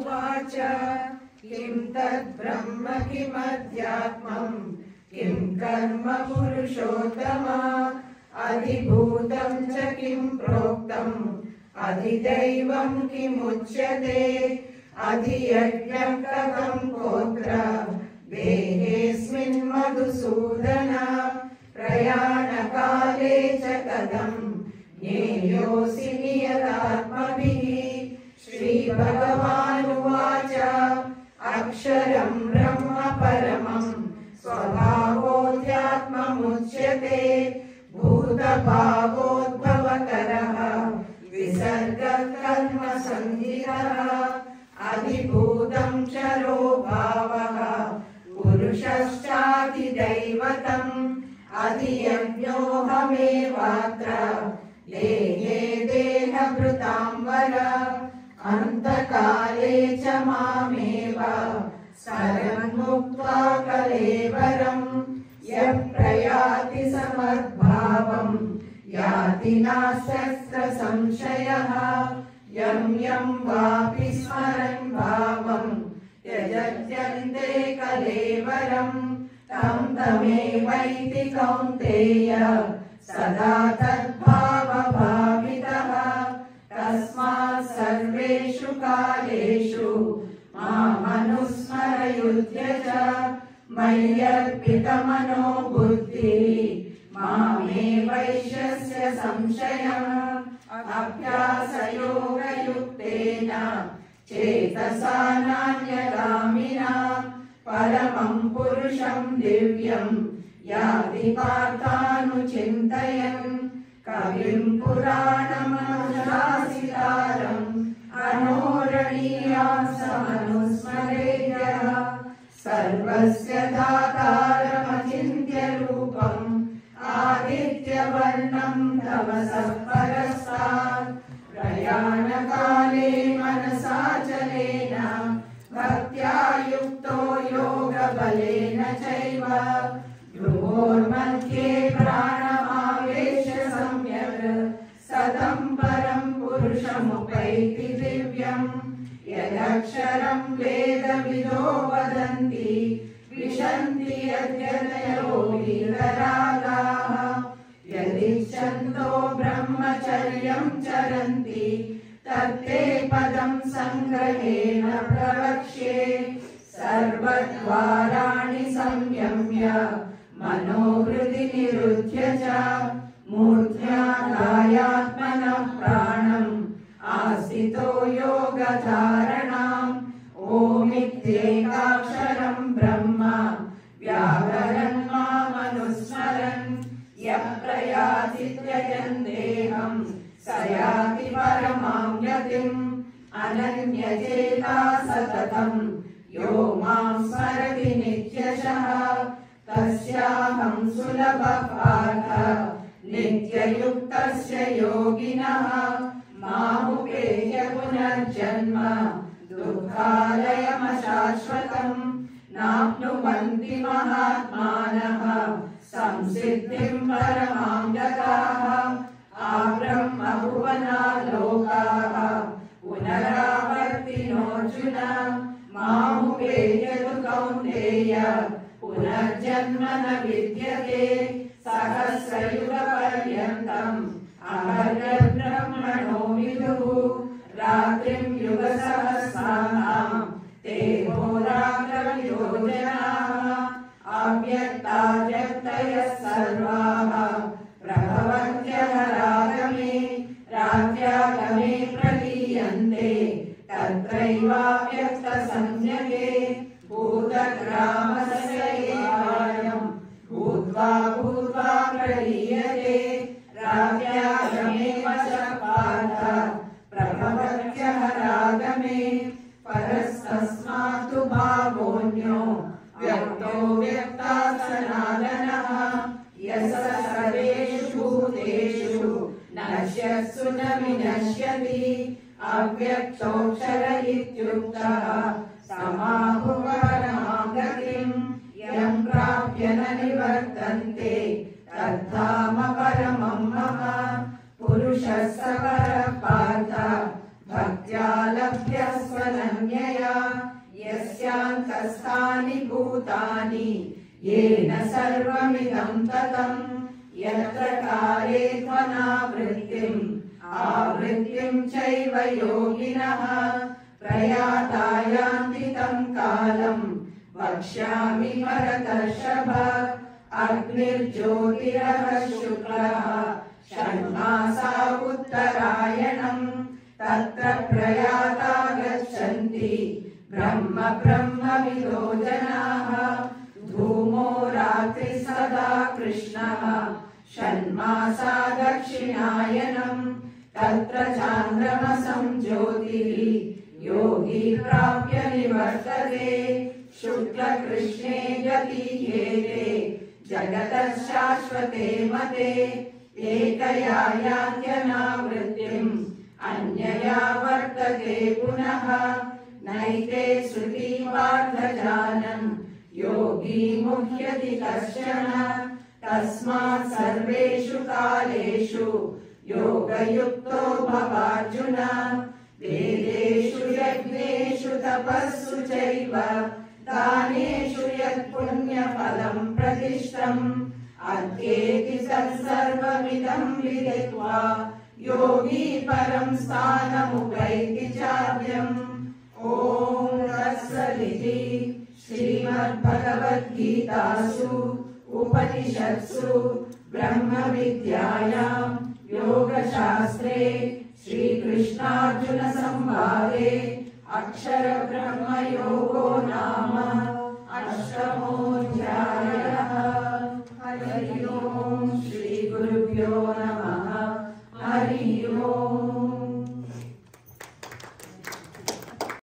उवाच किं तद्ब्रह्म किमध्यात्मम् किं कर्म पुरुषोत्तम अधिभूतं च किं प्रोक्तम् अधिदैवं किमुच्यते अधियज्ञं कथं गोत्र देहेऽस्मिन् मधुसूदन प्रयाणकाले च कथं ज्ञेयोऽसि नियतात्मभिः। श्रीभगवानुवाच अक्षरं ब्रह्म परमं स्वभावोऽध्यात्ममुच्यते भूतभावोद्भवकरः विसर्गकर्म संहितः अधिभूतं चरो भावः पुरुषश्चाधिदैवतम् अधियज्ञोऽहमेवात्र देहे देहभृतां वर अन्तकाले च मामेव शरणं मुक्त्वा कलेवरम् यः प्रयाति समद्भावम् याति नास्त्यत्र संशयः यं यं वापि स्मरन् भावम् त्यजत्यन्ते कलेवरम् तं तमेवैति कौन्तेय सदा तद्भावभावितः तस्मात् सर्वेषु कालेषु मामनुस्मरयुध्य च मय्यर्पितमनो बुद्धिः मामेवैष्यस्य संशयः अभ्यासयोगयुक्तेन चेतसा नान्यगामिना परमं पुरुषं दिव्यं याति पार्थानुचिन्तयन् कविं पुराणमनुशासितारम् अनोरणीयासमनुस्मरेयः सर्वस्य दातारमचिन्त्य रूपम् आदित्यवर्णं तमसः परस्तात् प्रयाणकाले मनसाचलेन भक्त्या युक्तो योगबलेन चैव भ्रुवोर्मध्ये प्राणमावेश्य सम्यक् सतं परं पुरुषमुपैति दिव्यम् यदक्षरं वेदविदो वदन्ति विशन्ति यद्यतयो वीतरागाः यदिच्छन्तो ब्रह्मचर्यं चरन्ति तत्ते पदं संग्रहेण प्रवक्ष्ये सर्वद्वाराणि संयम्य मनोहृदि निरुध्य च मूर्ध्याधायात्मनः प्राणम् आस्थितो योगधारणाम् ओमित्येकाक्षरं ब्रह्म व्याहरन् मामनुस्मरन् यः प्रयाति त्यजन् देहम् स याति परमां गतिम् अनन्यचेता सततम् यो मां स्मरति नित्यशः तस्याहं सुलभः पार्थ नित्ययुक्तस्य योगिनः मामुपेय पुनर्जन्म दुःखालयमशाश्वतम् नाप्नुवन्ति महात्मानः संसिद्धिं परमां गताः आब्रह्मभुवनालोकाः पुनरावर्तिनोऽर्जुन मामुपेयतु कौन्तेय पुनर्जन्म न विद्यते सहस्रयुगपर्यन्तम् अहर्यब्रह्मणो विदुः रात्रिं युगसहस्राणां ते होरात्रयोजनाः अव्यक्ताव्यक्तयः सर्वाः प्रभवन्त्यः रात्र्यागमे प्रलीयन्ते तत्रैवाव्यक्तसंज्ञके भूतग्रामस्य एवायम् भूत्वा भूत्वा प्रलीयते रात्र्यागमे वशः पार्थ प्रभवत्यः रागमे परस्तस्मात्तु भावोऽन्यो व्यक्तो व्यक्तात् सनातनः यः सर्वेषु भूतेषु नश्यत्सु न विनश्यति अव्यक्तोऽक्षर इत्युक्तः समाहुपरमां गतिम् यं प्राप्य न निवर्तन्ते तद्धाम परमं मम पुरुषः स परः पार्थ भक्त्या लभ्यस्वनन्यया भूतानि येन सर्वमिदं ततं यत्र काले त्वनावृत्तिम् आवृत्तिं चैव योगिनः प्रयाता यान्ति तं कालं वक्ष्यामि भरतर्षभ अग्निर्ज्योतिरः शुक्लः षण्मासा उत्तरायणम् तत्र प्रयाता गच्छन्ति ब्रह्म ब्रह्मविदो जनाः धूमो रात्रि सदा कृष्णः षण्मासा दक्षिणायनम् तत्र चान्द्रमसं ज्योतिः योगी प्राप्य निवर्तते शुक्लकृष्णे गतीयेते जगतः शाश्वते मते एकया यात्यनावृत्तिम् अन्यया वर्तते पुनः नैते श्रुति पार्थ जानन् योगी मुह्यति कश्चन तस्मात् सर्वेषु कालेषु योगयुक्तो भवार्जुन वेदेषु यज्ञेषु तपस्सु चैव दानेषु यत्पुण्यफलं प्रतिष्ठम् अध्येति तत्सर्वमिदं विदित्वा योगी परं स्थानमुपैति चाद्यम् ॐ तत्सदिति श्रीमद्भगवद्गीतासु उपनिषत्सु ब्रह्मविद्यायां योगशास्त्रे श्रीकृष्णार्जुन संवादे अक्षरब्रह्मयोगो नाम